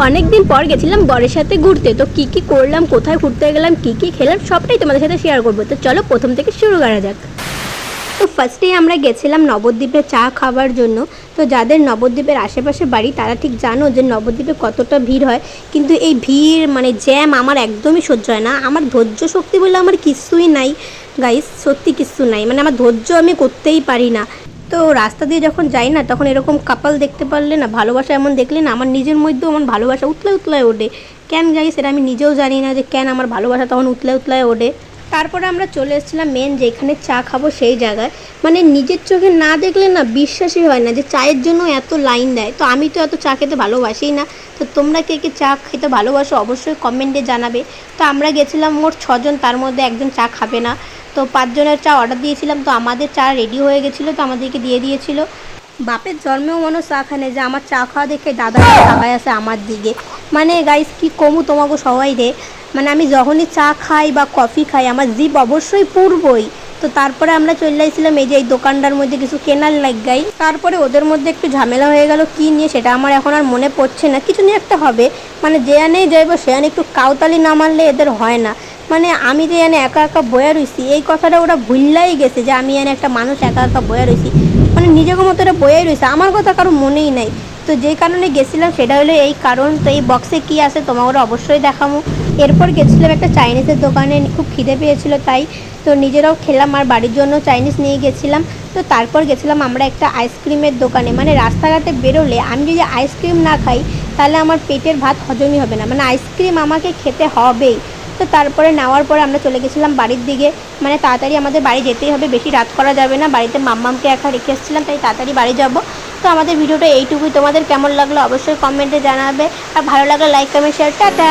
অনেক দিন পর গেছিলাম বরের সাথে ঘুরতে। তো কি কি করলাম, কোথায় ঘুরতে গেলাম, কি কি খেলাম, সবটাই তোমাদের সাথে শেয়ার করবো। তো চলো প্রথম থেকে শুরু করা যাক। তো ফার্স্টেই আমরা গেছিলাম নবদ্বীপে চা খাওয়ার জন্য। তো যাদের নবদ্বীপের আশেপাশে বাড়ি তারা ঠিক জানো যে নবদ্বীপে কতটা ভিড় হয়। কিন্তু এই ভিড় মানে জ্যাম আমার একদমই সহ্য হয় না। আমার ধৈর্য শক্তি বলে আমার কিচ্ছুই নাই গাইস, সত্যি কিচ্ছু নাই। মানে আমার ধৈর্য আমি করতেই পারি না। তো রাস্তা দিয়ে যখন যাই না তখন এরকম কাপাল দেখতে পারলে না, ভালোবাসা এমন দেখলে না, আমার নিজের মধ্যেও আমার ভালোবাসা উতলায় উতলায় ওঠে। কেন গাইস সেটা আমি নিজেও জানি না যে কেন আমার ভালোবাসা তখন উতলায় উতলায় ওঠে। তারপরে আমরা চলে এসেছিলাম মেন যেখানে চা খাবো সেই জায়গায়। মানে নিজের চোখে না দেখলে না বিশ্বাসই হয় না যে চায়ের জন্য এত লাইন দেয়। তো আমি তো এত চা খেতে ভালোবাসি না। তো তোমরা কে কে চা খেতে ভালোবাসো অবশ্যই কমেন্টে জানাবে। তো আমরা গেছিলাম মোট 6 জন, তার মধ্যে একজন চা খাবে না। তো 5 জনের চা অর্ডার দিয়েছিলাম। তো আমাদের চা রেডি হয়ে গেছিলো, তো আমাদেরকে দিয়ে দিয়েছিল। বাপের জন্মেও মনে চা খানে যে আমার চা খাওয়া দেখে দাদা তাকায় আছে আমার দিকে। মানে গাইস কি কমু তোমাকে সবাই রে। মানে আমি যখনই চা খাই বা কফি খাই আমার জিভ অবশ্যই পুরবই। তো তারপরে আমরা চলে আসছিলাম এই যে এই দোকানটার মধ্যে কিছু কেনার লাগাই। তারপরে ওদের মধ্যে একটু ঝামেলা হয়ে গেল, কি নিয়ে সেটা আমার এখন আর মনে পড়ছে না। কিছু নিয়ে একটা হবে, মানে যে আনেই যাইবো সে আনে একটু কাউতালি না মারলে এদের হয় না। মানে আমি যে এনে একা একা বয়া রইছি এই কথাটা ওরা ভুললাই গেছে যে আমি এনে একটা মানুষ একা একা বয়া রইছি। মানে নিজেকে মতো এটা বয়াই রয়েছে, আমার কথা কারো মনেই নাই। তো যেই কারণে গেছিলাম সেটা হলো এই কারণ। তো এই বক্সে কি আছে তোমাকে অবশ্যই দেখাবো। এরপর গেছিলাম একটা চাইনিজের দোকানে, খুব খিদে পেয়েছিল তাই। তো নিজেরাও খেলাম আর বাড়ির জন্য চাইনিজ নিয়ে গেছিলাম। তো তারপর গেছিলাম আমরা একটা আইসক্রিমের দোকানে। মানে রাস্তাঘাটে বেরোলে আমি যদি আইসক্রিম না খাই তাহলে আমার পেটের ভাত হজমই হবে না, মানে আইসক্রিম আমাকে খেতে হবেই। তো তারপরে নেওয়ার পরে আমরা চলে গেছিলাম বাড়ির দিকে। মানে তাড়াতাড়ি আমাদের বাড়ি যেতেই হবে, বেশি রাত করা যাবে না। বাড়িতে মাম্মামকে একা রেখে এসেছিলাম তাই তাড়াতাড়ি বাড়ি যাব। তো আমাদের ভিডিওটা এইটুকুই, তোমাদের কেমন লাগলো অবশ্যই কমেন্টে জানাবে। আর ভালো লাগলে লাইক কমেন্ট শেয়ার, টাটা।